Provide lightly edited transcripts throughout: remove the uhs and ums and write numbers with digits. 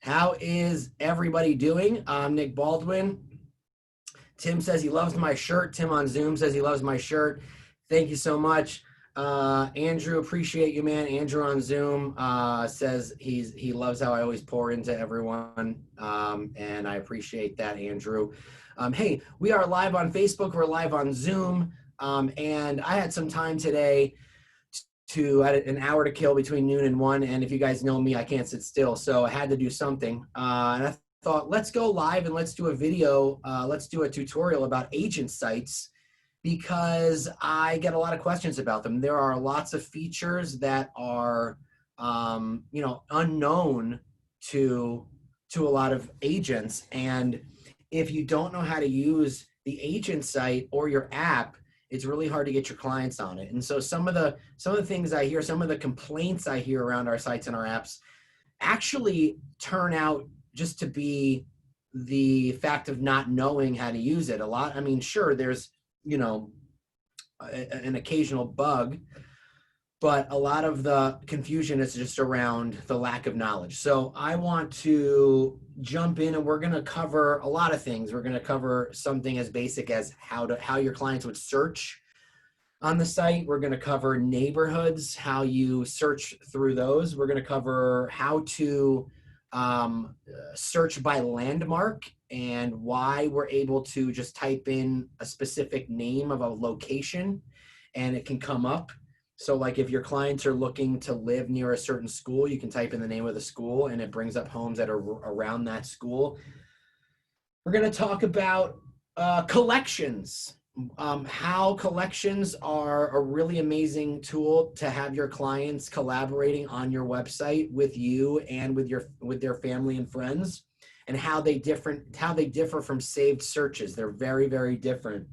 How is everybody doing? I'm Nick Baldwin. Tim says he loves my shirt. Tim on Zoom says he loves my shirt. Thank you so much. Andrew, appreciate you, man. Andrew on Zoom says he loves how I always pour into everyone, and I appreciate that, Andrew. Hey, we are live on Facebook. We're live on Zoom, and I had some time today to an hour to kill between noon and 1, and if you guys know me, I can't sit still, so I had to do something. And I thought, let's go live and let's do a video. Let's do a tutorial about agent sites, because I get a lot of questions about them. There are lots of features that are, unknown to a lot of agents, and if you don't know how to use the agent site or your app, it's really hard to get your clients on it. And so some of the things I hear, some of the complaints I hear around our sites and our apps actually turn out just to be the fact of not knowing how to use it. Sure, there's, an occasional bug, but a lot of the confusion is just around the lack of knowledge. So I want to jump in, and we're going to cover a lot of things. We're going to cover something as basic as how your clients would search on the site. We're going to cover neighborhoods, how you search through those. We're going to cover how to search by landmark and why we're able to just type in a specific name of a location and it can come up. So like if your clients are looking to live near a certain school, you can type in the name of the school and it brings up homes that are around that school. We're going to talk about collections, how collections are a really amazing tool to have your clients collaborating on your website with you and with their family and friends, and how they differ from saved searches. They're very, very different.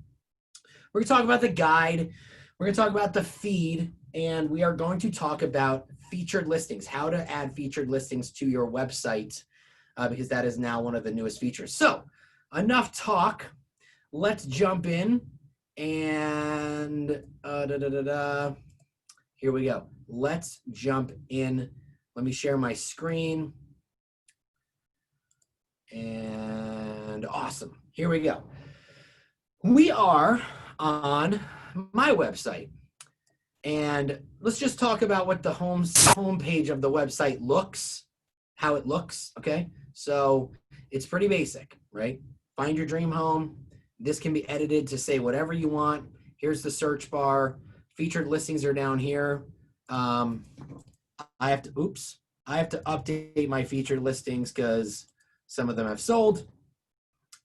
We're going to talk about the guide. We're going to talk about the feed, and we are going to talk about featured listings, how to add featured listings to your website, because that is now one of the newest features. So enough talk. Let's jump in, and here we go. Let's jump in. Let me share my screen. And awesome. Here we go. We are on my website, and let's just talk about what the homepage of the website looks, how it looks. Okay, so it's pretty basic, right? Find your dream home. This can be edited to say whatever you want. Here's the search bar. Featured listings are down here. I have to update my featured listings because some of them have sold.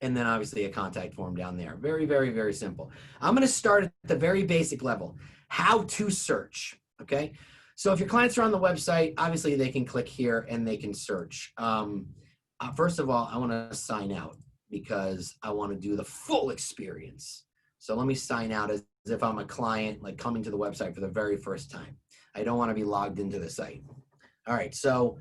And then obviously a contact form down there. Very, very, very simple. I'm going to start at the very basic level. How to search, okay? So if your clients are on the website, obviously they can click here and they can search. First of all, I want to sign out because I want to do the full experience. So let me sign out as if I'm a client, like coming to the website for the very first time. I don't want to be logged into the site. All right, so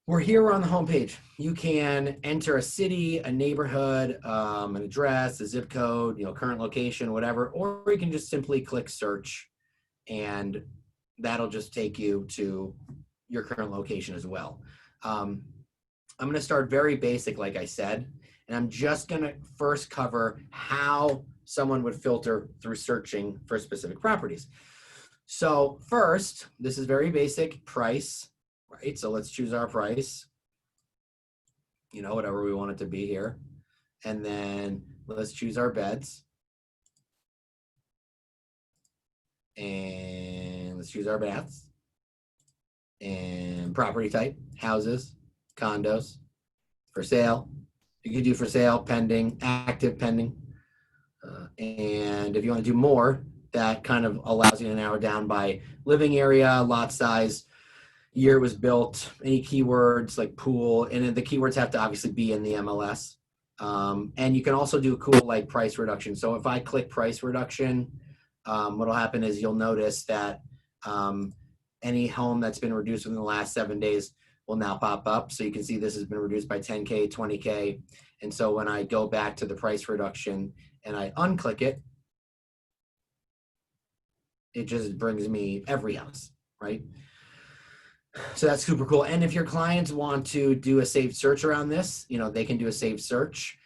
we're here on the homepage. You can enter a city, a neighborhood, an address, a zip code, current location, whatever, or you can just simply click search and that'll just take you to your current location as well. I'm going to start very basic, like I said, and I'm just going to first cover how someone would filter through searching for specific properties. So first, this is very basic, price. Right, so let's choose our price, whatever we want it to be here. And then let's choose our beds. And let's choose our baths. And property type, houses, condos, for sale. You can do for sale, pending, active, pending. And if you want to do more, that kind of allows you to narrow down by living area, lot size, year it was built, any keywords like pool, and then the keywords have to obviously be in the MLS. And you can also do cool like price reduction. So if I click price reduction, what'll happen is you'll notice that any home that's been reduced within the last 7 days will now pop up. So you can see this has been reduced by 10K, 20K. And so when I go back to the price reduction and I unclick it, it just brings me every house, right? So that's super cool. And if your clients want to do a saved search around this, they can do a saved search.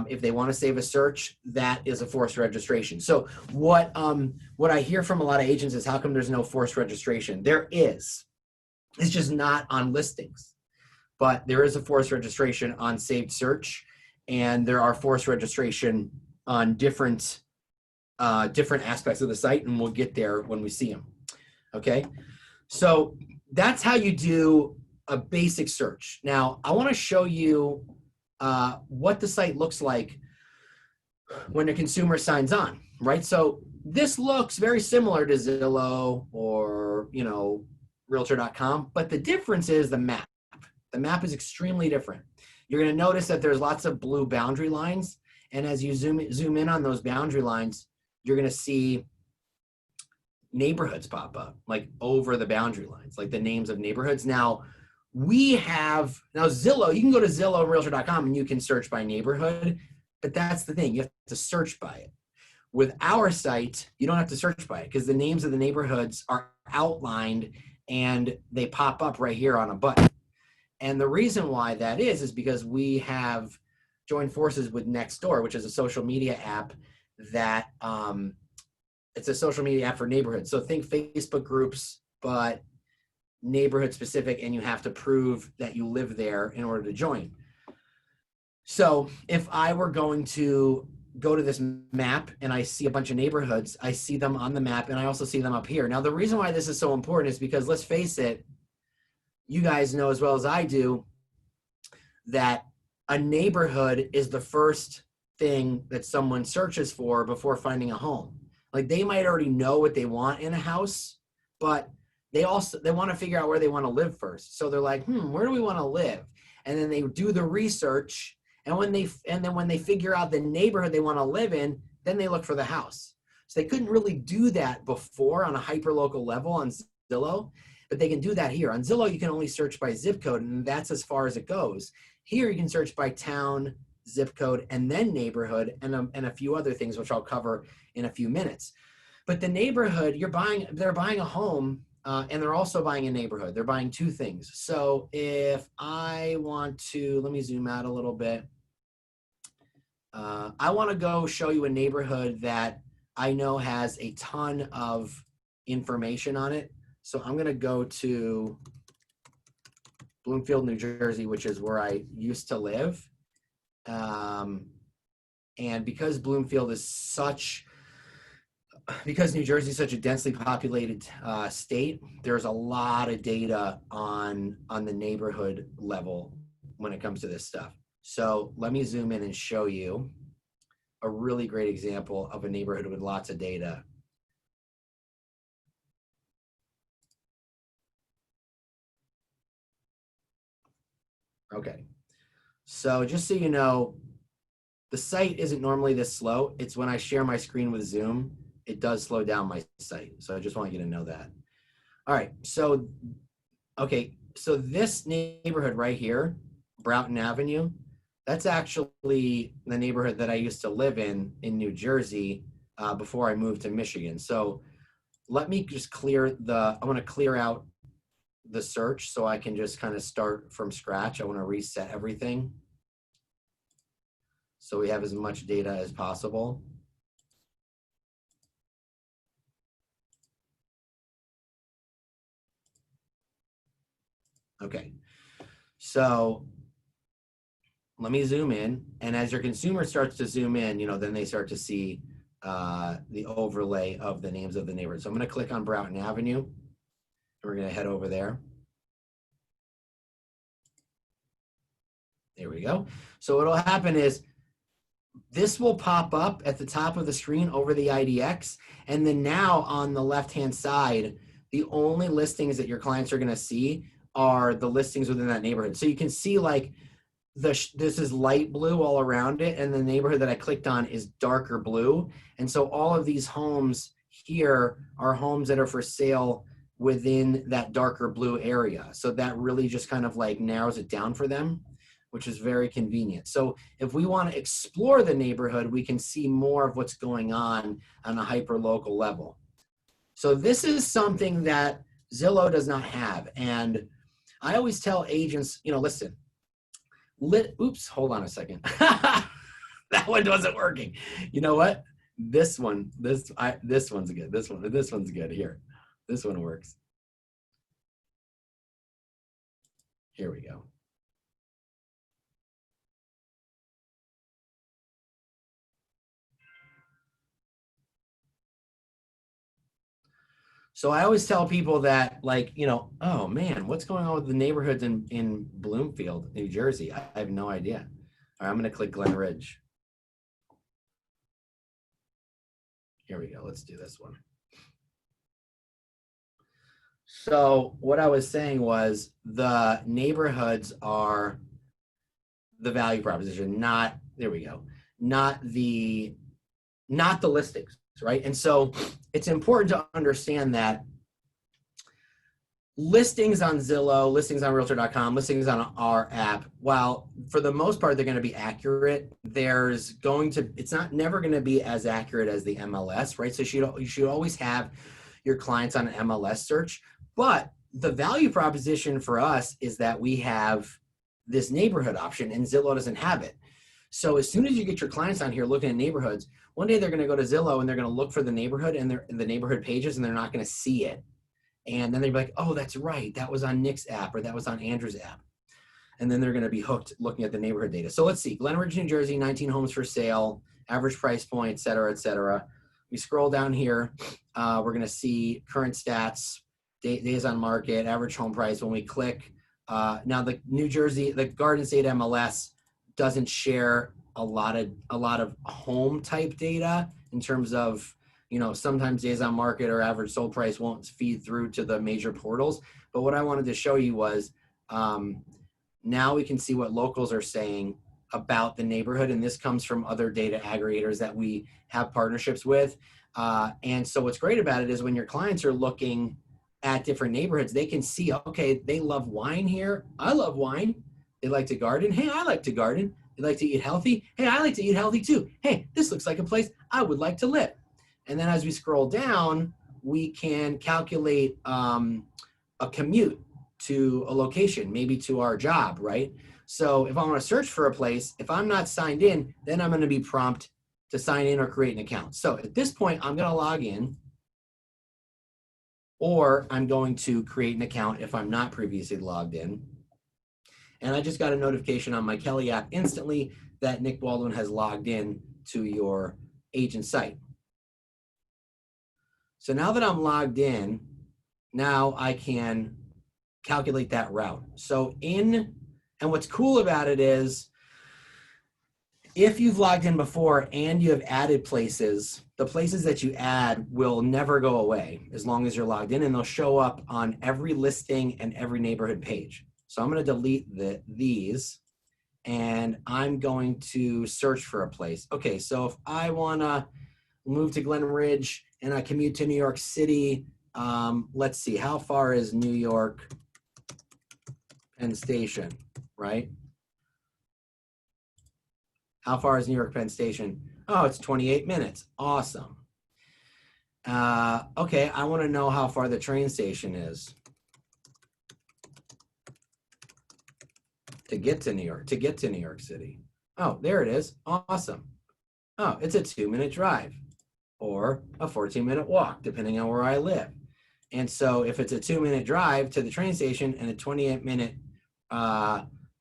If they want to save a search, that is a forced registration. So what I hear from a lot of agents is, how come there's no forced registration? There is. It's just not on listings. But there is a forced registration on saved search, and there are forced registration on different aspects of the site, and we'll get there when we see them. Okay, so that's how you do a basic search. Now, I want to show you what the site looks like when a consumer signs on, right? So this looks very similar to Zillow or, Realtor.com, but the difference is the map. The map is extremely different. You're going to notice that there's lots of blue boundary lines, and as you zoom in on those boundary lines, you're going to see neighborhoods pop up, like over the boundary lines, like the names of neighborhoods. Now Zillow, you can go to Zillow and Realtor.com and you can search by neighborhood, but that's the thing, you have to search by it. With our site, you don't have to search by it because the names of the neighborhoods are outlined and they pop up right here on a button. And the reason why that is because we have joined forces with Nextdoor, which is a social media app that it's a social media app for neighborhoods. So think Facebook groups, but neighborhood specific, and you have to prove that you live there in order to join. So if I were going to go to this map and I see a bunch of neighborhoods, I see them on the map and I also see them up here. Now, the reason why this is so important is because, let's face it, you guys know as well as I do that a neighborhood is the first thing that someone searches for before finding a home. Like, they might already know what they want in a house, but they want to figure out where they want to live first. So they're like, where do we want to live? And then they do the research, and when they figure out the neighborhood they want to live in, then they look for the house. So they couldn't really do that before on a hyper-local level on Zillow, but they can do that here. On Zillow, you can only search by zip code, and that's as far as it goes. Here, you can search by town, zip code, and then neighborhood, and a few other things, which I'll cover in a few minutes. But the neighborhood, they're buying a home, and they're also buying a neighborhood. They're buying two things. So if I want to, let me zoom out a little bit. I want to go show you a neighborhood that I know has a ton of information on it. So I'm going to go to Bloomfield, New Jersey, which is where I used to live. And because Bloomfield is because New Jersey is such a densely populated state, there's a lot of data on the neighborhood level when it comes to this stuff. So let me zoom in and show you a really great example of a neighborhood with lots of data. Okay, so just so you know, the site isn't normally this slow. It's when I share my screen with Zoom, it does slow down my site. So I just want you to know that. All right, so, okay, so this neighborhood right here, Broughton Avenue, that's actually the neighborhood that I used to live in New Jersey before I moved to Michigan. So let me just I want to clear out the search so I can just kind of start from scratch. I want to reset everything so we have as much data as possible. Okay, so let me zoom in, and as your consumer starts to zoom in, then they start to see the overlay of the names of the neighborhoods. So I'm going to click on Broughton Avenue, and we're going to head over there. There we go. So what'll happen is this will pop up at the top of the screen over the IDX, and then now on the left-hand side, the only listings that your clients are going to see are the listings within that neighborhood. So you can see, like, this is light blue all around it, and the neighborhood that I clicked on is darker blue. And so all of these homes here are homes that are for sale within that darker blue area. So that really just kind of like narrows it down for them, which is very convenient. So if we want to explore the neighborhood, we can see more of what's going on a hyper-local level. So this is something that Zillow does not have. And I always tell agents, listen, oops, hold on a second. That one wasn't working. You know what? This one's good. This one's good here. This one works. Here we go. So I always tell people that, like, oh man, what's going on with the neighborhoods in Bloomfield, New Jersey? I have no idea. All right, I'm going to click Glen Ridge. Here we go. Let's do this one. So what I was saying was the neighborhoods are the value proposition, not, there we go, not the listings, right? And so it's important to understand that listings on Zillow, listings on Realtor.com, listings on our app, while for the most part they're going to be accurate, it's not never going to be as accurate as the MLS, right? So you should always have your clients on an MLS search. But the value proposition for us is that we have this neighborhood option, and Zillow doesn't have it. So as soon as you get your clients on here looking at neighborhoods, one day they're going to go to Zillow and they're going to look for the neighborhood and the neighborhood pages, and they're not going to see it. And then they'd be like, oh, that's right, that was on Nick's app or that was on Andrew's app. And then they're going to be hooked looking at the neighborhood data. So let's see, Glen Ridge, New Jersey, 19 homes for sale, average price point, et cetera, et cetera. We scroll down here, we're going to see current stats, days on market, average home price. When we click, now the New Jersey, the Garden State MLS doesn't share a lot of home type data in terms of, sometimes days on market or average sold price won't feed through to the major portals. But what I wanted to show you was now we can see what locals are saying about the neighborhood. And this comes from other data aggregators that we have partnerships with. And so what's great about it is when your clients are looking at different neighborhoods, they can see, okay, they love wine here. I love wine. They like to garden. Hey, I like to garden. They like to eat healthy. Hey, I like to eat healthy too. Hey, this looks like a place I would like to live. And then as we scroll down, we can calculate a commute to a location, maybe to our job, right? So if I want to search for a place, if I'm not signed in, then I'm going to be prompted to sign in or create an account. So at this point, I'm going to log in, or I'm going to create an account if I'm not previously logged in. And I just got a notification on my Kelly app instantly that Nick Baldwin has logged in to your agent site. So now that I'm logged in, now I can calculate that route. So and what's cool about it is, if you've logged in before and you have added places, the places that you add will never go away as long as you're logged in, and they'll show up on every listing and every neighborhood page. So I'm going to delete these, and I'm going to search for a place. Okay, so if I want to move to Glen Ridge and I commute to New York City, let's see, how far is New York Penn Station, right? How far is New York Penn Station? Oh, it's 28 minutes. Awesome. Okay, I want to know how far the train station is to get to New York City. Oh, there it is. Awesome. Oh, it's a 2-minute drive or a 14-minute walk, depending on where I live. And so if it's a 2-minute drive to the train station and a 28-minute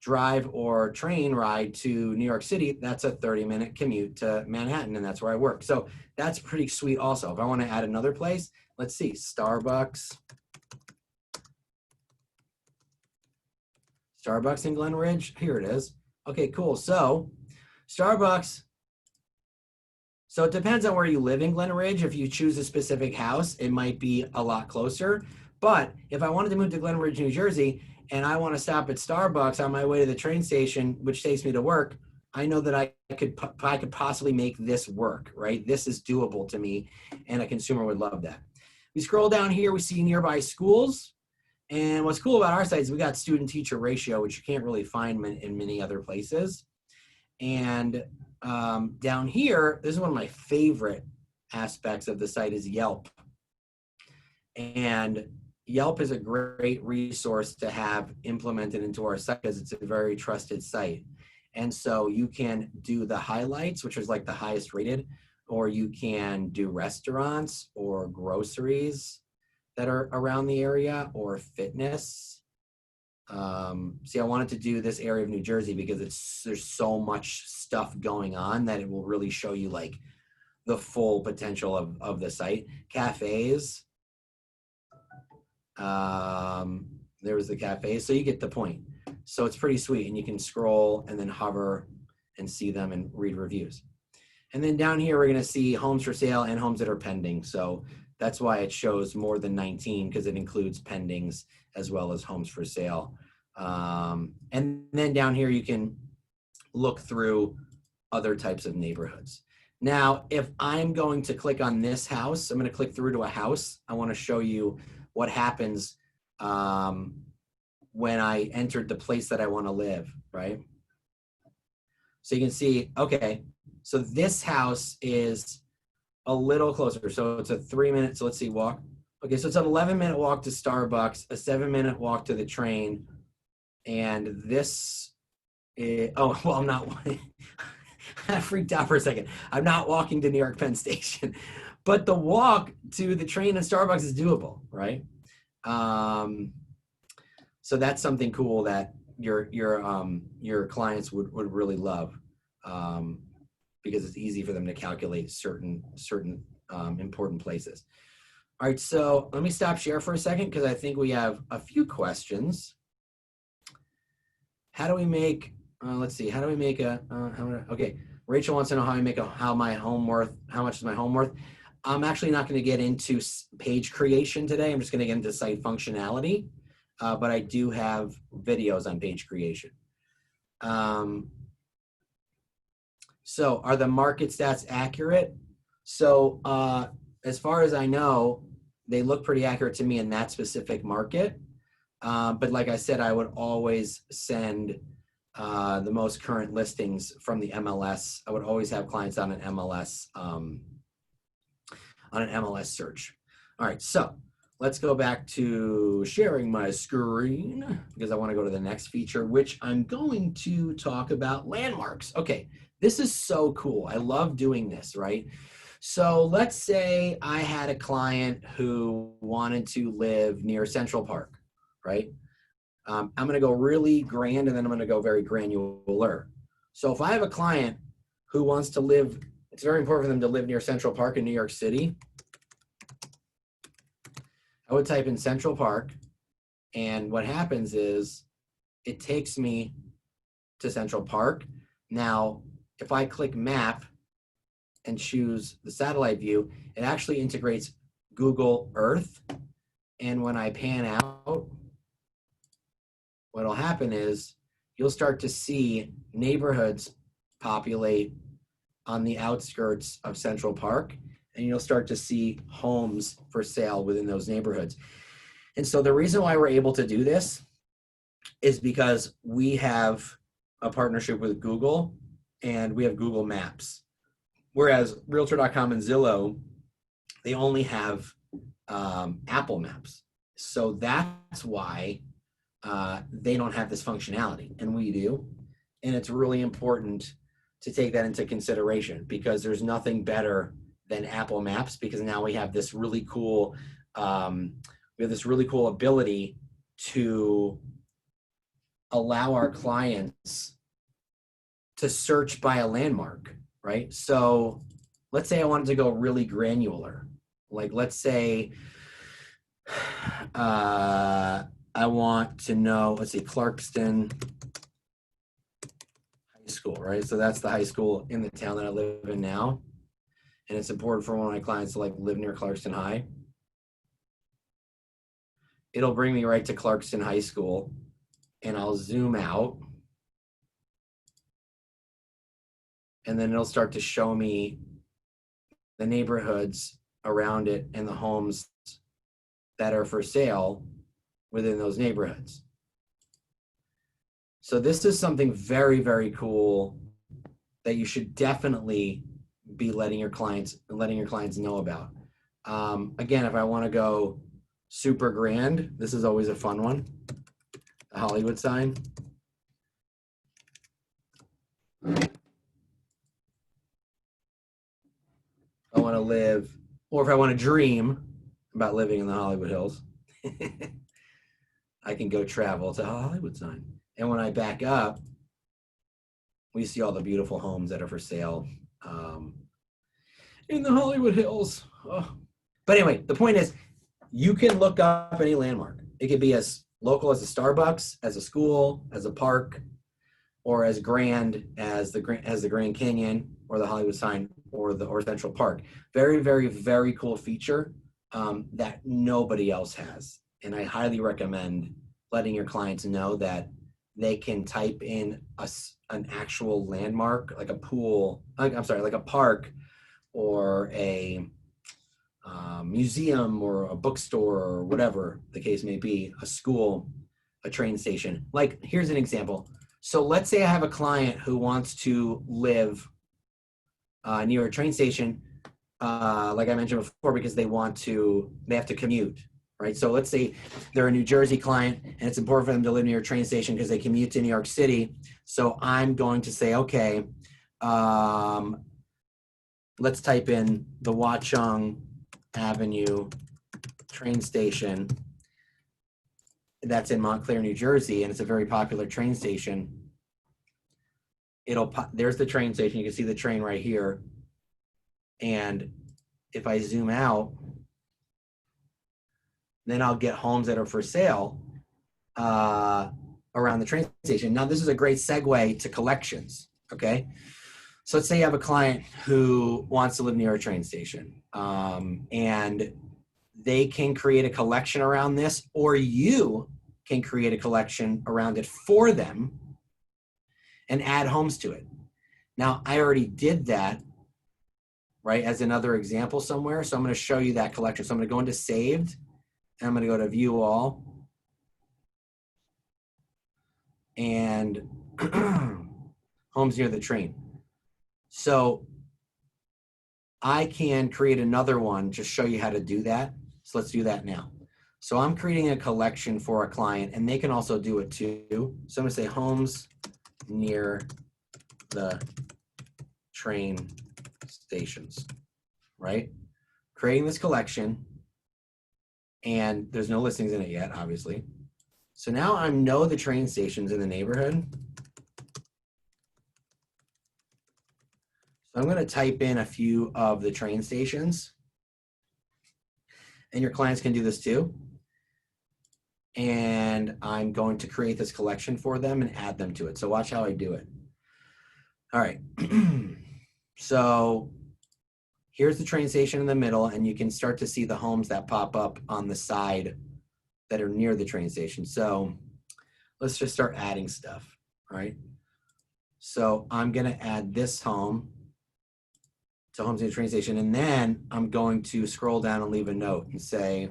drive or train ride to New York City, that's a 30-minute commute to Manhattan, and that's where I work. So that's pretty sweet also. If I want to add another place, let's see, Starbucks in Glen Ridge, here it is. Okay, cool. So Starbucks, so it depends on where you live in Glen Ridge. If you choose a specific house, it might be a lot closer. But if I wanted to move to Glen Ridge, New Jersey, and I want to stop at Starbucks on my way to the train station, which takes me to work, I know that I could possibly make this work, right? This is doable to me, and a consumer would love that. We scroll down here, we see nearby schools. And what's cool about our site is we got student-teacher ratio, which you can't really find in many other places. And down here, this is one of my favorite aspects of the site is Yelp. And Yelp is a great resource to have implemented into our site because it's a very trusted site. And so you can do the highlights, which is like the highest rated, or you can do restaurants or groceries that are around the area, or fitness. See, I wanted to do this area of New Jersey because there's so much stuff going on that it will really show you like the full potential of the site. Cafes, there was the cafe, so you get the point. So it's pretty sweet, and you can scroll and then hover and see them and read reviews. And then down here, we're gonna see homes for sale and homes that are pending. So that's why it shows more than 19, because it includes pendings as well as homes for sale. And then down here, you can look through other types of neighborhoods. Now, if I'm going to click on this house, I'm gonna click through to a house. I wanna show you what happens when I entered the place that I wanna live, right? So you can see, okay, so this house is a little closer. So it's a 3-minute, so let's see, walk. Okay, so it's an 11-minute walk to Starbucks, a 7-minute walk to the train. And this is, oh, well, I'm not, I freaked out for a second. I'm not walking to New York Penn Station, but the walk to the train and Starbucks is doable, right? So that's something cool that your clients would really love, because it's easy for them to calculate certain important places. All right, so let me stop share for a second because I think we have a few questions. How do we make? Let's see. How do we make a? Okay, Rachel wants to know how my home worth. How much is my home worth? I'm actually not going to get into page creation today. I'm just going to get into site functionality, but I do have videos on page creation. So are the market stats accurate? So as far as I know, they look pretty accurate to me in that specific market. But like I said, I would always send the most current listings from the MLS. I would always have clients on an MLS search. All right, so let's go back to sharing my screen because I want to go to the next feature, which I'm going to talk about landmarks. Okay, this is so cool. I love doing this, right? So let's say I had a client who wanted to live near Central Park, right? I'm going to go really grand and then I'm going to go very granular. So if I have a client who wants to live, it's very important for them to live near Central Park in New York City. I would type in Central Park, and what happens is it takes me to Central Park. Now, if I click map and choose the satellite view, it actually integrates Google Earth. And when I pan out, what'll happen is you'll start to see neighborhoods populate on the outskirts of Central Park, and you'll start to see homes for sale within those neighborhoods. And so the reason why we're able to do this is because we have a partnership with Google and we have Google Maps. Whereas Realtor.com and Zillow, they only have Apple Maps. So that's why they don't have this functionality, and we do. And it's really important to take that into consideration because there's nothing better than Apple Maps, because now we have this really cool ability to allow our clients to search by a landmark, right? So let's say I wanted to go really granular. Like let's say I want to know, let's see, Clarkston High School, right? So that's the high school in the town that I live in now. And it's important for one of my clients to like live near Clarkston High. It'll bring me right to Clarkston High School, and I'll zoom out. And then it'll start to show me the neighborhoods around it and the homes that are for sale within those neighborhoods. So this is something very, very cool that you should definitely be letting your clients know about. Again, if I want to go super grand. This is always a fun one. The Hollywood sign. I want to live, or if I want to dream about living in the Hollywood Hills, I can go travel to a Hollywood sign. And when I back up, we see all the beautiful homes that are for sale in the Hollywood Hills. Oh. But anyway, the point is, you can look up any landmark. It could be as local as a Starbucks, as a school, as a park, or as grand as the Grand Canyon or the Hollywood sign or Central Park. Very, very, very cool feature that nobody else has. And I highly recommend letting your clients know that they can type in an actual landmark, like a pool, like a park or a museum or a bookstore or whatever the case may be, a school, a train station. Like, here's an example. So let's say I have a client who wants to live near a train station, like I mentioned before, because they have to commute, right? So let's say they're a New Jersey client and it's important for them to live near a train station because they commute to New York City. So I'm going to say, okay, let's type in the Watchung Avenue train station. That's in Montclair, New Jersey, and it's a very popular train station. There's the train station. You can see the train right here. And if I zoom out, then I'll get homes that are for sale around the train station. Now, this is a great segue to collections, okay? So let's say you have a client who wants to live near a train station, and they can create a collection around this, or you can create a collection around it for them and add homes to it. Now, I already did that, right, as another example somewhere. So I'm going to show you that collection. So I'm going to go into Saved, and I'm going to go to View All. And homes near the train. So I can create another one, just show you how to do that. So let's do that now. So I'm creating a collection for a client, and they can also do it too. So I'm going to say homes near the train stations, right? Creating this collection, and there's no listings in it yet, obviously. So now I know the train stations in the neighborhood. So I'm going to type in a few of the train stations, and your clients can do this too. And I'm going to create this collection for them and add them to it. So watch how I do it. All right. So here's the train station in the middle, and you can start to see the homes that pop up on the side that are near the train station. So let's just start adding stuff, right? So I'm going to add this home to homes near the train station, and then I'm going to scroll down and leave a note and say,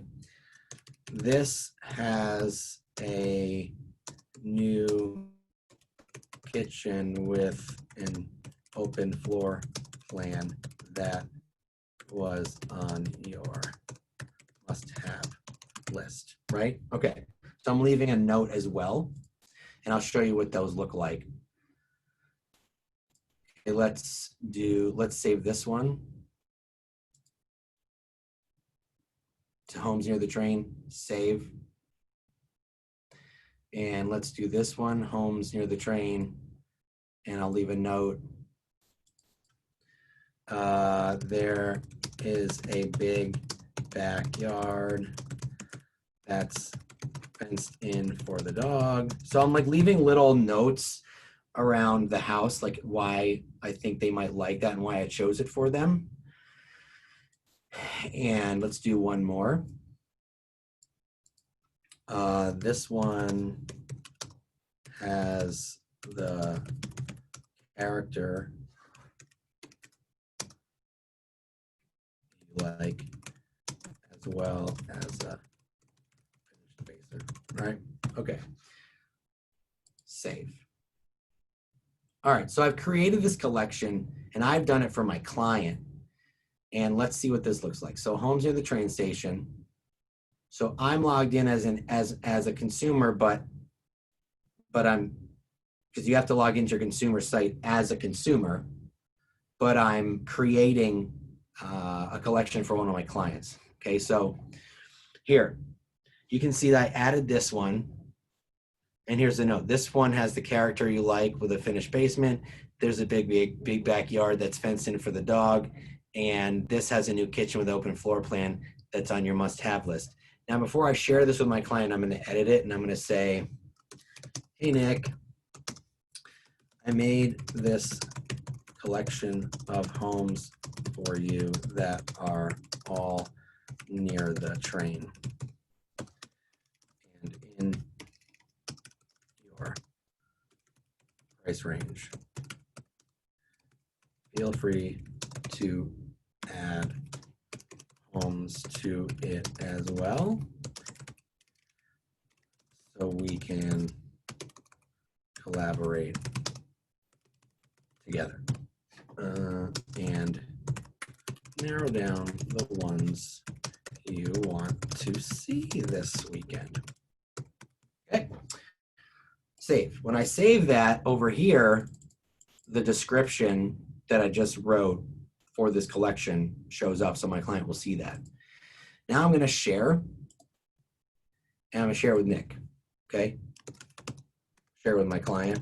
this has a new kitchen with an open floor plan that was on your must-have list, right? Okay, so I'm leaving a note as well, and I'll show you what those look like. Okay, let's save this one to homes near the train, save. And let's do this one, homes near the train, and I'll leave a note. There is a big backyard that's fenced in for the dog. So I'm like leaving little notes around the house, like why I think they might like that and why I chose it for them. And let's do one more. This one has the character you like, as well as a spacer, right? Okay, save. All right, so I've created this collection, and I've done it for my client. And let's see what this looks like. So homes near the train station. So I'm logged in as a consumer, but I'm, because you have to log into your consumer site as a consumer, but I'm creating a collection for one of my clients. Okay, so here you can see that I added this one, and here's the note. This one has the character you like with a finished basement. There's a big backyard that's fenced in for the dog, and this has a new kitchen with open floor plan that's on your must-have list. Now, before I share this with my client, I'm going to edit it, and I'm going to say, hey, Nick, I made this collection of homes for you that are all near the train and in your price range. Feel free to add homes to it as well so we can collaborate together and narrow down the ones you want to see this weekend. Okay, save. When I save that over here, the description that I just wrote for this collection shows up, so my client will see that. Now I'm going to share, and I'm going to share with Nick. Okay, share with my client.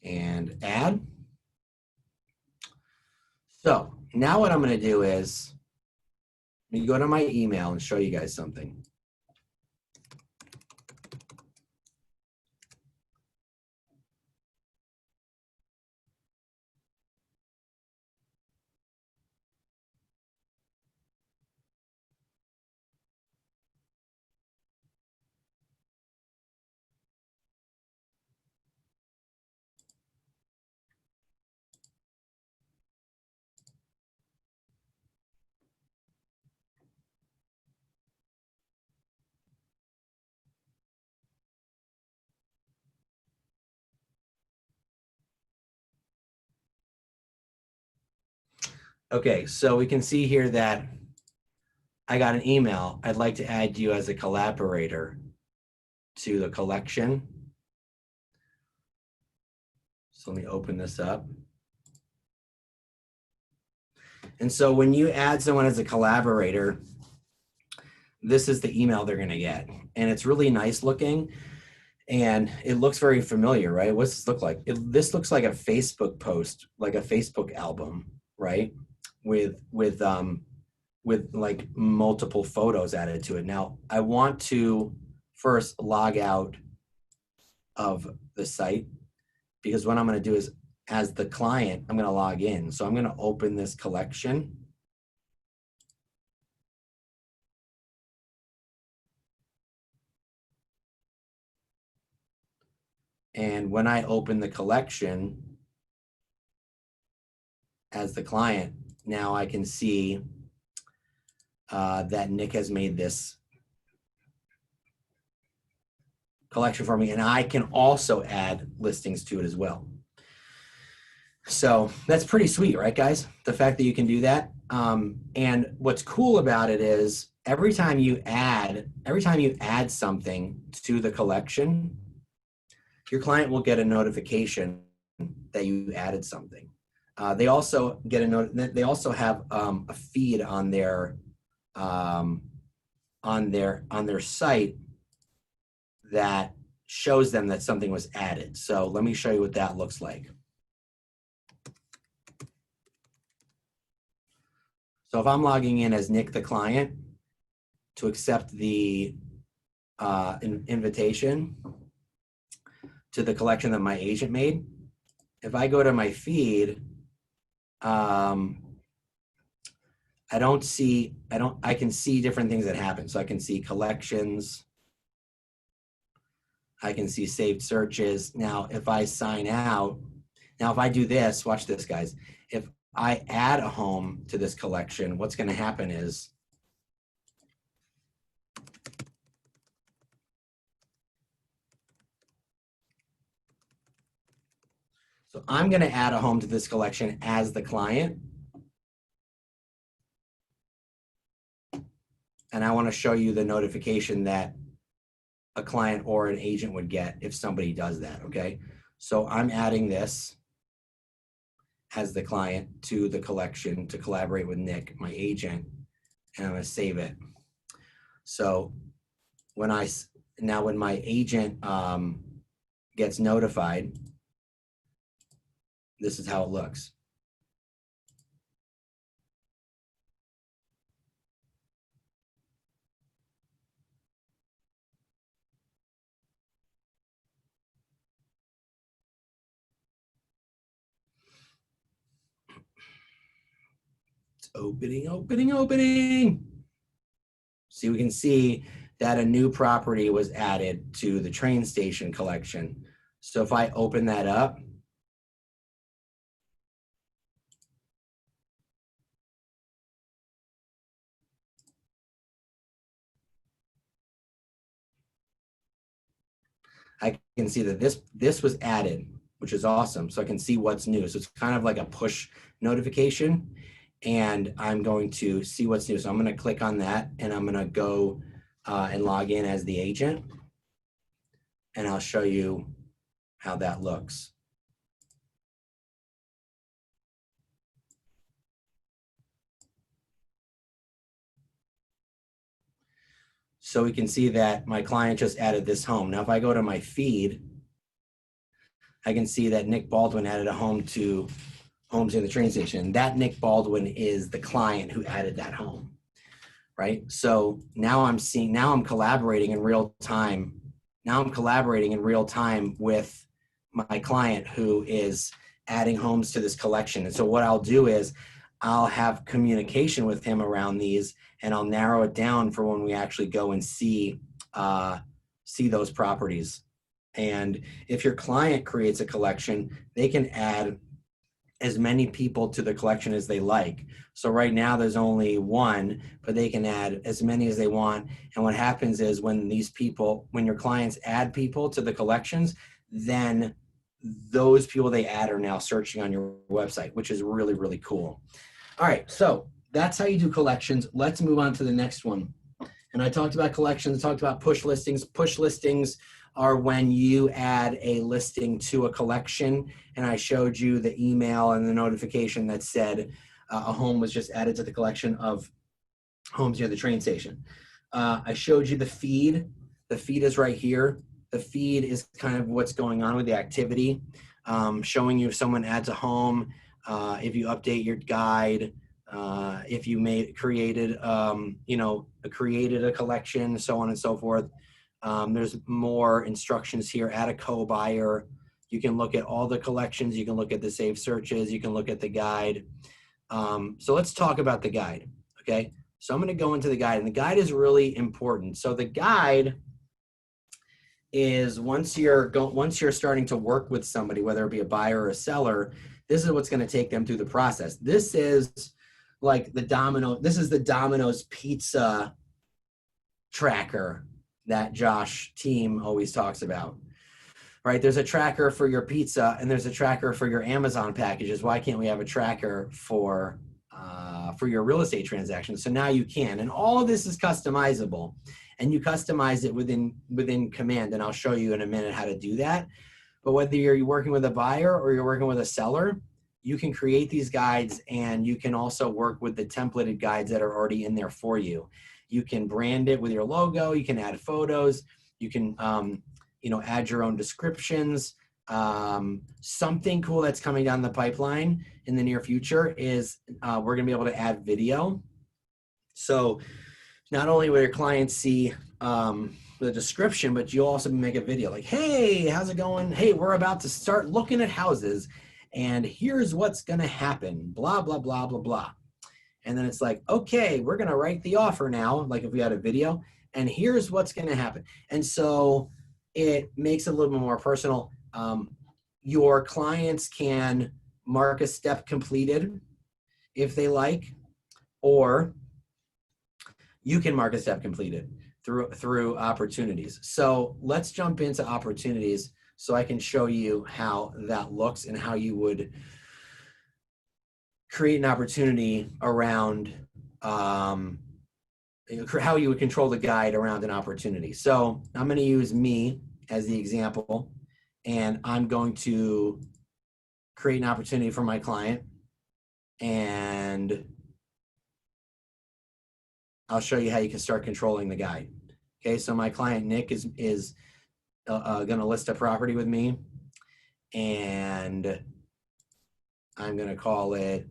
And add. So now what I'm going to do is let me go to my email and show you guys something. Okay, so we can see here that I got an email. I'd like to add you as a collaborator to the collection. So let me open this up. And so when you add someone as a collaborator, this is the email they're going to get. And it's really nice looking. And it looks very familiar, right? What's this look like? This looks like a Facebook post, like a Facebook album, right? With like multiple photos added to it. Now, I want to first log out of the site, because what I'm going to do is, as the client, I'm going to log in. So I'm going to open this collection. And when I open the collection as the client, now I can see that Nick has made this collection for me, and I can also add listings to it as well. So that's pretty sweet, right, guys? The fact that you can do that. And what's cool about it is every time you add something to the collection, your client will get a notification that you added something. They also get a note. They also have a feed on their site that shows them that something was added. So let me show you what that looks like. So if I'm logging in as Nick the client to accept the invitation to the collection that my agent made, if I go to my feed, I can see different things that happen. So I can see collections, I can see saved searches. Now, if I sign out, now if I do this, watch this, guys. If I add a home to this collection, what's going to happen is So I'm going to add a home to this collection as the client. And I want to show you the notification that a client or an agent would get if somebody does that, okay? So I'm adding this as the client to the collection to collaborate with Nick, my agent, and I'm going to save it. So when my agent gets notified, this is how it looks. It's opening. See, we can see that a new property was added to the train station collection. So if I open that up, I can see that this was added, which is awesome. So I can see what's new. So it's kind of like a push notification, and I'm going to see what's new. So I'm going to click on that, and I'm going to go and log in as the agent, and I'll show you how that looks. So we can see that my client just added this home. Now, if I go to my feed, I can see that Nick Baldwin added a home to Homes in the Train Station. That Nick Baldwin is the client who added that home, right? So now I'm collaborating in real time. Now I'm collaborating in real time with my client who is adding homes to this collection. And so what I'll do is I'll have communication with him around these, and I'll narrow it down for when we actually go and see those properties. And if your client creates a collection, they can add as many people to the collection as they like. So right now there's only one, but they can add as many as they want. And what happens is when your clients add people to the collections, then those people they add are now searching on your website, which is really, really cool. All right, so that's how you do collections. Let's move on to the next one. And I talked about collections, I talked about push listings. Push listings are when you add a listing to a collection, and I showed you the email and the notification that said a home was just added to the collection of homes near the train station. I showed you the feed. The feed is right here. The feed is kind of what's going on with the activity, showing you if someone adds a home, if you update your guide, if you created a collection, so on and so forth. There's more instructions here. Add a co-buyer. You can look at all the collections. You can look at the saved searches. You can look at the guide. So let's talk about the guide. Okay. So I'm going to go into the guide, and the guide is really important. So the guide is once you're starting to work with somebody, whether it be a buyer or a seller, this is what's going to take them through the process. This is like this is the Domino's pizza tracker that Josh team always talks about, right? There's a tracker for your pizza and there's a tracker for your Amazon packages. Why can't we have a tracker for your real estate transactions? So now you can, and all of this is customizable, and you customize it within Command, and I'll show you in a minute how to do that. But whether you're working with a buyer or you're working with a seller, you can create these guides, and you can also work with the templated guides that are already in there for you. You can brand it with your logo. You can add photos. You can, add your own descriptions. Something cool that's coming down the pipeline in the near future is we're going to be able to add video. So not only will your clients see the description, but you'll also make a video like, hey, how's it going? Hey, we're about to start looking at houses, and here's what's going to happen, blah, blah, blah, blah, blah. And then it's like, okay, we're going to write the offer now, like if we had a video, and here's what's going to happen. And so it makes it a little bit more personal. Your clients can mark a step completed if they like, or you can mark a step completed through opportunities. So let's jump into opportunities. so I can show you how that looks and how you would create an opportunity around how you would control the guide around an opportunity. So I'm going to use me as the example, and I'm going to create an opportunity for my client, and I'll show you how you can start controlling the guide. Okay, so my client Nick is going to list a property with me, and I'm going to call it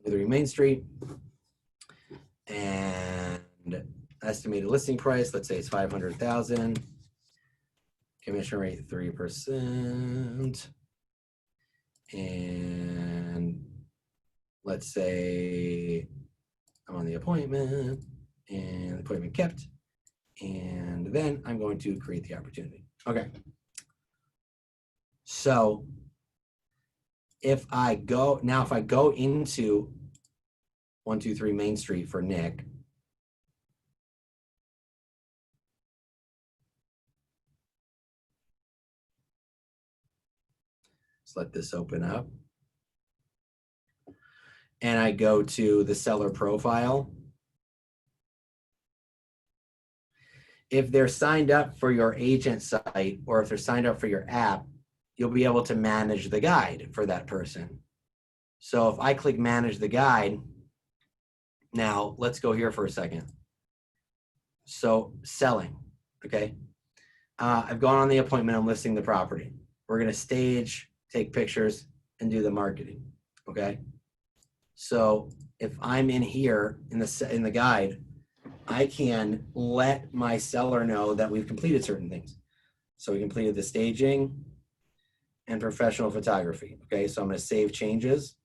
3 Main Street, and estimated listing price, let's say it's 500,000. Commission rate 3%, and let's say I'm on the appointment, and the appointment kept, and then I'm going to create the opportunity. Okay. So if I go into 123 Main Street for Nick, let's let this open up, and I go to the seller profile. If they're signed up for your agent site, or if they're signed up for your app, you'll be able to manage the guide for that person. So if I click manage the guide, now let's go here for a second. So selling, okay. I've gone on the appointment, I'm listing the property. We're gonna stage, take pictures, and do the marketing, okay? So if I'm in here in the guide, I can let my seller know that we've completed certain things. So we completed the staging and professional photography. Okay, so I'm going to save changes.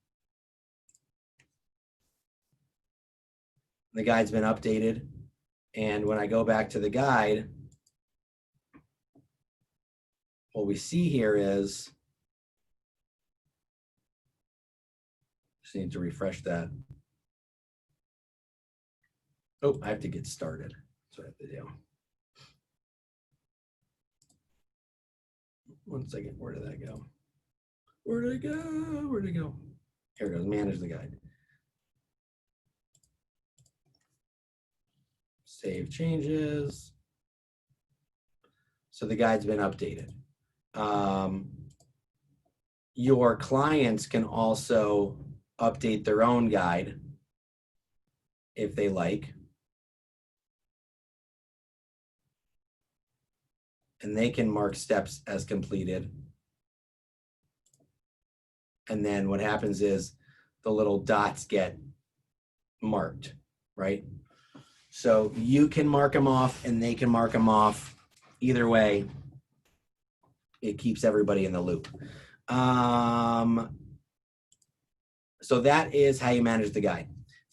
The guide's been updated. And when I go back to the guide, what we see here is, just need to refresh that. Oh, I have to get started. That's what I have to do. One second, where did that go? Where did it go? Where did it go? Here it goes, manage the guide. Save changes. So the guide's been updated. Your clients can also update their own guide if they like. And they can mark steps as completed. And then what happens is the little dots get marked, right? So you can mark them off and they can mark them off. Either way, it keeps everybody in the loop. So that is how you manage the guide,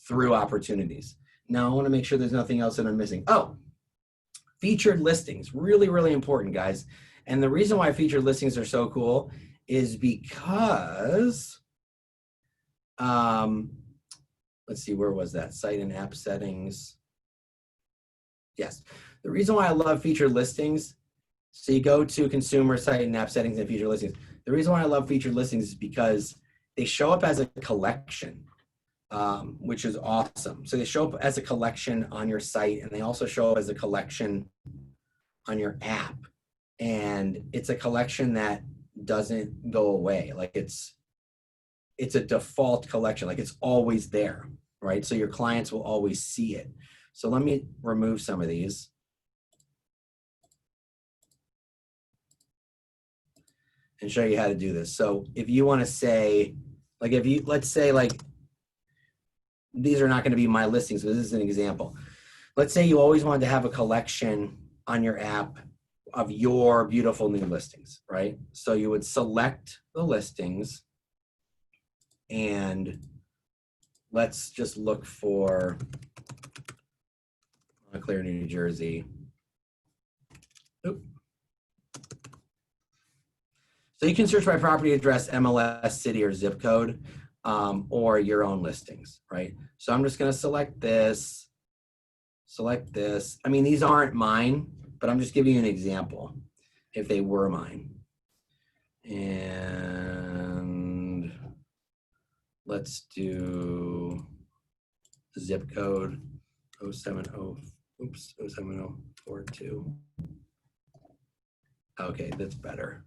through opportunities. Now I want to make sure there's nothing else that I'm missing. Oh, featured listings, really, really important, guys. And the reason why featured listings are so cool is because, let's see, where was that? Site and app settings. Yes, the reason why I love featured listings, so you go to consumer, site and app settings, and featured listings. The reason why I love featured listings is because they show up as a collection, which is awesome. So they show up as a collection on your site, and they also show up as a collection on your app. And it's a collection that doesn't go away. Like it's a default collection, like it's always there, right? So your clients will always see it. So let me remove some of these. And show you how to do this. So if you want to say, like, if you, let's say, like, these are not going to be my listings, but this is an example. Let's say you always wanted to have a collection on your app of your beautiful new listings, right? So you would select the listings, and let's just look for Montclair, New Jersey. Oop. So you can search by property address, MLS, city, or zip code, or your own listings, right? So I'm just going to select this. I mean, these aren't mine. but I'm just giving you an example if they were mine. And let's do zip code 07042. Okay, that's better.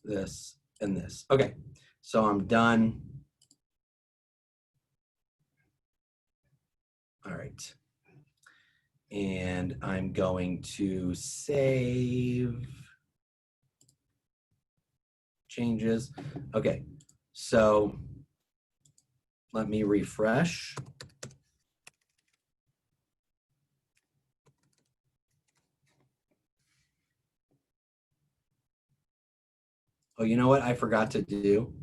This and this. Okay, so I'm done. All right. And I'm going to save changes. Okay, so let me refresh. Oh, you know what I forgot to do?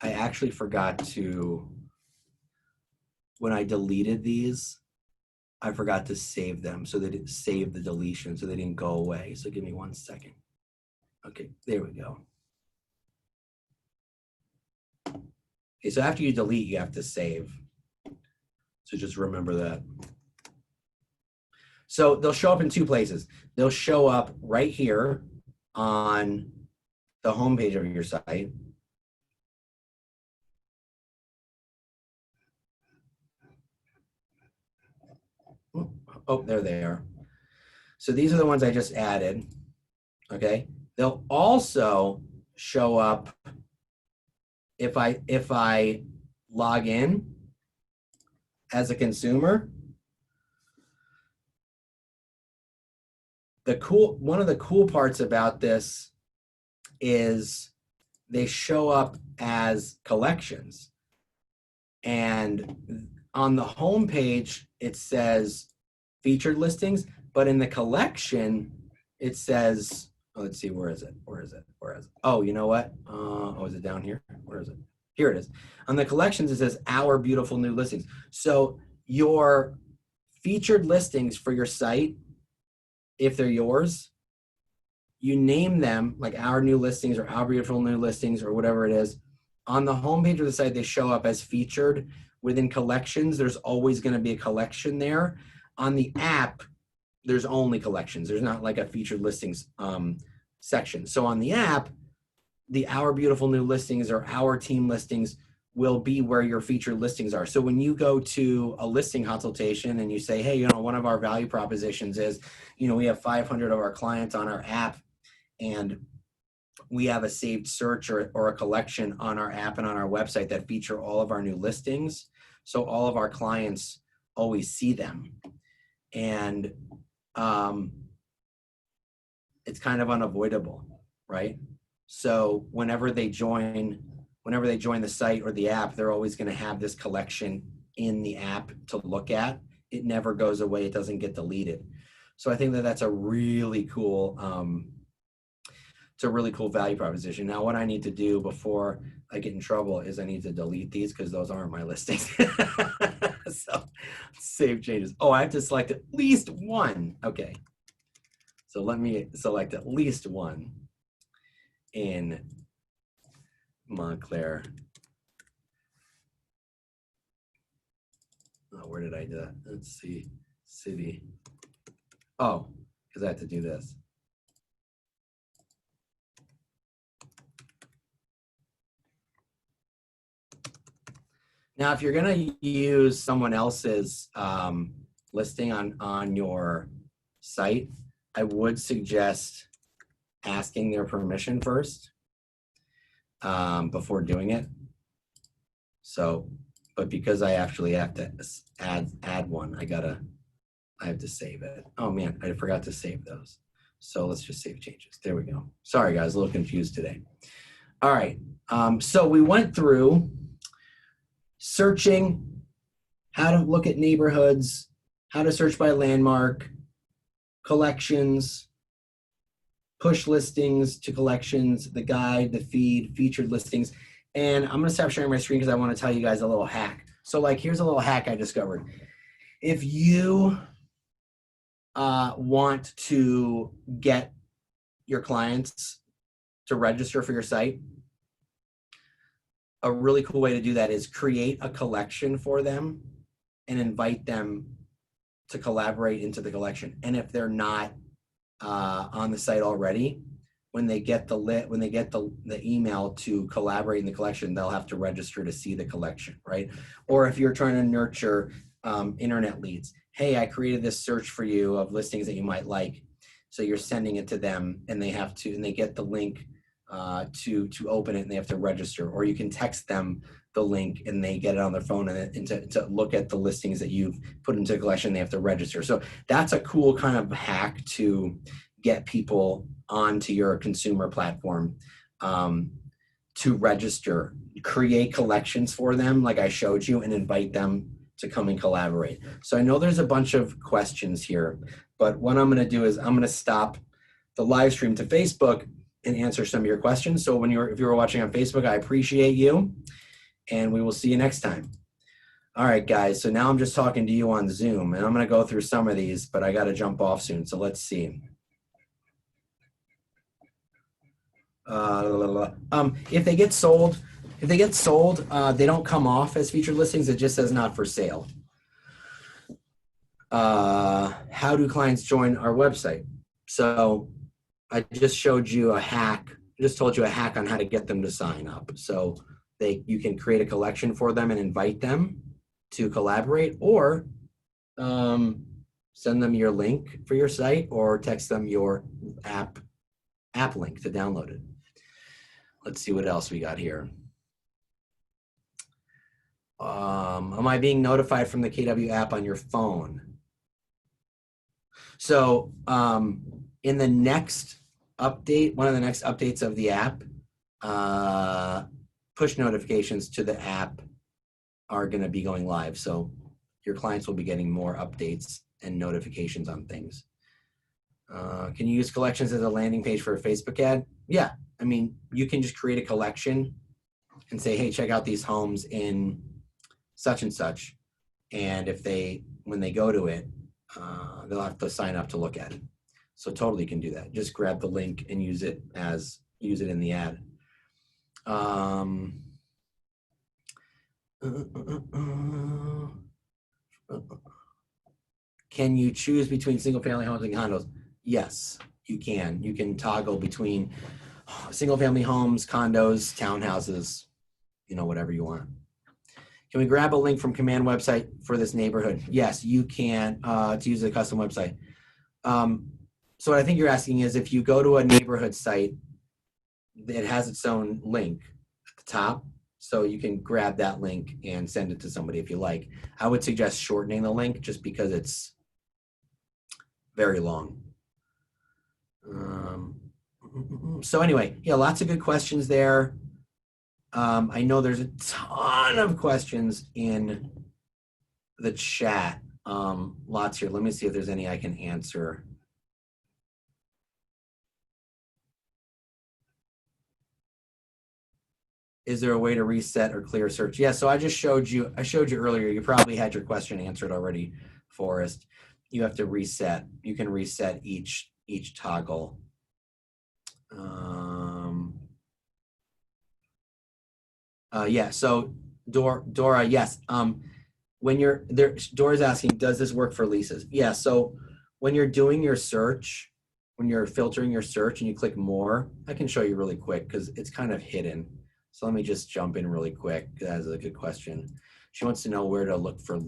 I actually forgot to, when I deleted these, I forgot to save them so that it saved the deletion so they didn't go away. So give me 1 second. Okay, there we go. Okay, so after you delete, you have to save. So just remember that. So they'll show up in two places. They'll show up right here on the homepage of your site. Oh, there they are. So these are the ones I just added. Okay. They'll also show up if I log in as a consumer. One of the cool parts about this is they show up as collections. And on the home page, it says featured listings, but in the collection, it says, oh, let's see, where is it? Oh, you know what? Oh, is it down here? Where is it? Here it is. On the collections, it says our beautiful new listings. So your featured listings for your site, if they're yours, you name them like our new listings or our beautiful new listings or whatever it is. On the homepage of the site, they show up as featured. Within collections, there's always going to be a collection there. On the app, there's only collections. There's not like a featured listings section. So on the app, the our beautiful new listings or our team listings will be where your featured listings are. So when you go to a listing consultation and you say, hey, one of our value propositions is, we have 500 of our clients on our app and we have a saved search or a collection on our app and on our website that feature all of our new listings. So all of our clients always see them. And it's kind of unavoidable, right? So whenever they join the site or the app, they're always going to have this collection in the app to look at. It never goes away. It doesn't get deleted. So I think that that's a really cool, it's a really cool value proposition. Now, what I need to do before I get in trouble is I need to delete these because those aren't my listings. So save changes. Oh, I have to select at least one. Okay. So let me select at least one in Montclair. Oh, where did I do that? Let's see. City. Oh, because I have to do this. Now, if you're going to use someone else's listing on your site, I would suggest asking their permission first before doing it. So, but because I actually have to add one, I have to save it. Oh man, I forgot to save those. So let's just save changes. There we go. Sorry guys, a little confused today. All right, so we went through searching, how to look at neighborhoods, how to search by landmark, collections, push listings to collections, the guide, the feed, featured listings. And I'm gonna stop sharing my screen because I wanna tell you guys a little hack. So like, here's a little hack I discovered. If you want to get your clients to register for your site, a really cool way to do that is create a collection for them and invite them to collaborate into the collection. And if they're not on the site already, when they get the email to collaborate in the collection, they'll have to register to see the collection, right? Or if you're trying to nurture internet leads, hey, I created this search for you of listings that you might like. So you're sending it to them, and they get the link to open it, and they have to register. Or you can text them the link, and they get it on their phone, and to look at the listings that you've put into the collection, they have to register. So that's a cool kind of hack to get people onto your consumer platform, to register, create collections for them like I showed you, and invite them to come and collaborate. So I know there's a bunch of questions here, but what I'm going to do is I'm going to stop the live stream to Facebook and answer some of your questions. So if you were watching on Facebook, I appreciate you, and we will see you next time. All right, guys. So now I'm just talking to you on Zoom, and I'm going to go through some of these, but I got to jump off soon. So let's see. If they get sold, they don't come off as featured listings. It just says not for sale. How do clients join our website? So I just showed you a hack. I just told you a hack on how to get them to sign up. So you can create a collection for them and invite them to collaborate, or send them your link for your site, or text them your app link to download it. Let's see what else we got here. Am I being notified from the KW app on your phone? So in the next update, one of the next updates of the app, push notifications to the app are going to be going live. So your clients will be getting more updates and notifications on things. Can you use collections as a landing page for a Facebook ad? Yeah. I mean, you can just create a collection and say, hey, check out these homes in such and such. And when they go to it, they'll have to sign up to look at it. So totally can do that. Just grab the link and use it in the ad. Can you choose between single family homes and condos? Yes, you can. You can toggle between single family homes, condos, townhouses, whatever you want. Can we grab a link from command website for this neighborhood? Yes, you can, to use a custom website. So what I think you're asking is, if you go to a neighborhood site, it has its own link at the top. So you can grab that link and send it to somebody if you like. I would suggest shortening the link just because it's very long. So anyway, yeah, lots of good questions there. I know there's a ton of questions in the chat. Lots here. Let me see if there's any I can answer. Is there a way to reset or clear search? Yeah, so I showed you earlier. You probably had your question answered already, Forrest. You have to reset. You can reset each toggle. Yeah, so Dora, yes. When you're there, Dora's asking, does this work for leases? Yeah, so when you're doing your search, when you're filtering your search and you click more, I can show you really quick because it's kind of hidden. So let me just jump in really quick. That is a good question. She wants to know where to look for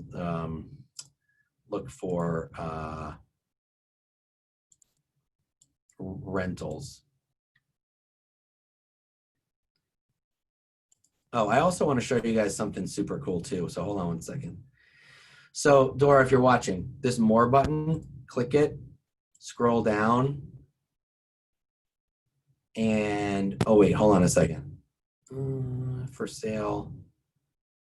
rentals. Oh, I also want to show you guys something super cool too. So hold on one second. So Dora, if you're watching, this more button, click it, scroll down, and oh wait, hold on a second. For sale.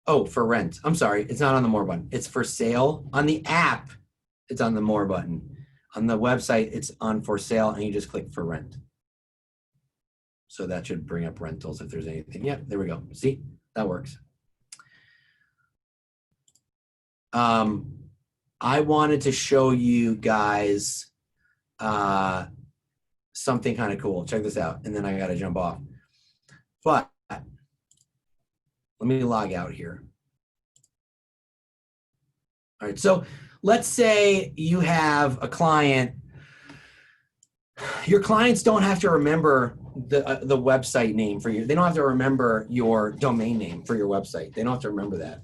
Oh, for rent. I'm sorry, it's not on the more button. It's for sale. On the app, it's on the more button. On the website, it's on for sale, and you just click for rent. So that should bring up rentals if there's anything. Yeah, there we go. See, that works. I wanted to show you guys something kind of cool. Check this out, and then I got to jump off. But let me log out here. All right, so let's say you have a client Your clients don't have to remember the website name for you. They don't have to remember your domain name for your website. They don't have to remember that.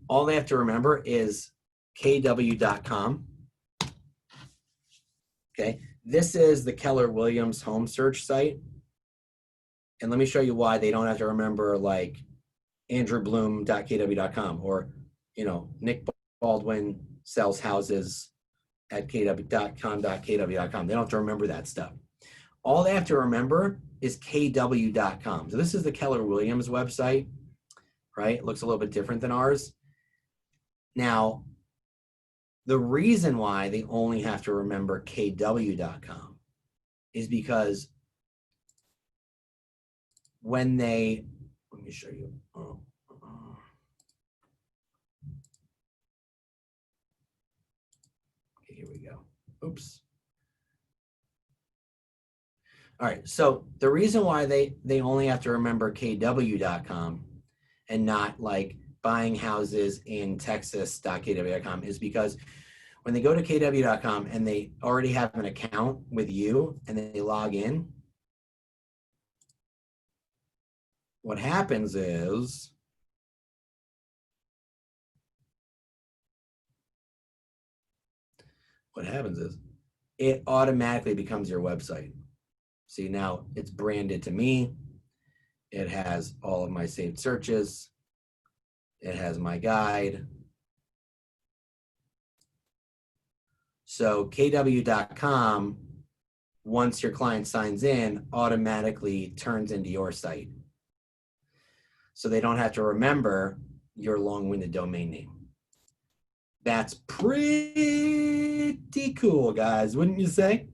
All they have to remember is kw.com. Okay, this is the Keller Williams home search site. And let me show you why they don't have to remember like andrewbloom.kw.com or, Nick Baldwin sells houses at kw.com.kw.com. They don't have to remember that stuff. All they have to remember is kw.com. So this is the Keller Williams website, right? It looks a little bit different than ours. Now, the reason why they only have to remember kw.com is because when let me show you. Okay, here we go. Oops. All right, so the reason why they only have to remember kw.com and not like buying houses in Texas.kw.com is because when they go to kw.com and they already have an account with you and they log in, what happens is it automatically becomes your website. See, now it's branded to me. It has all of my saved searches. It has my guide. So kw.com, once your client signs in, automatically turns into your site. So they don't have to remember your long-winded domain name. That's pretty cool, guys, wouldn't you say?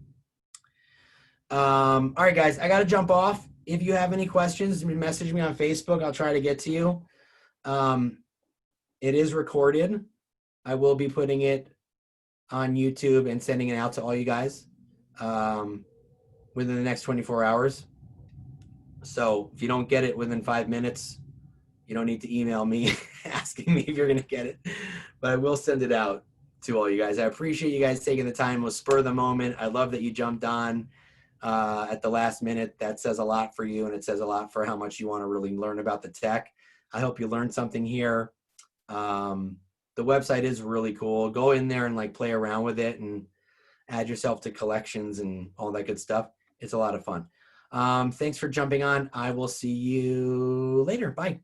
All right, guys, I got to jump off. If you have any questions, message me on Facebook. I'll try to get to you. It is recorded. I will be putting it on YouTube and sending it out to all you guys within the next 24 hours. So if you don't get it within 5 minutes, you don't need to email me asking me if you're going to get it, but I will send it out to all you guys. I appreciate you guys taking the time. It was spur of the moment. I love that you jumped on at the last minute. That says a lot for you, and it says a lot for how much you want to really learn about the tech. I hope you learned something here. The website is really cool. Go in there and like play around with it and add yourself to collections and all that good stuff. It's a lot of fun. Thanks for jumping on. I will see you later. Bye.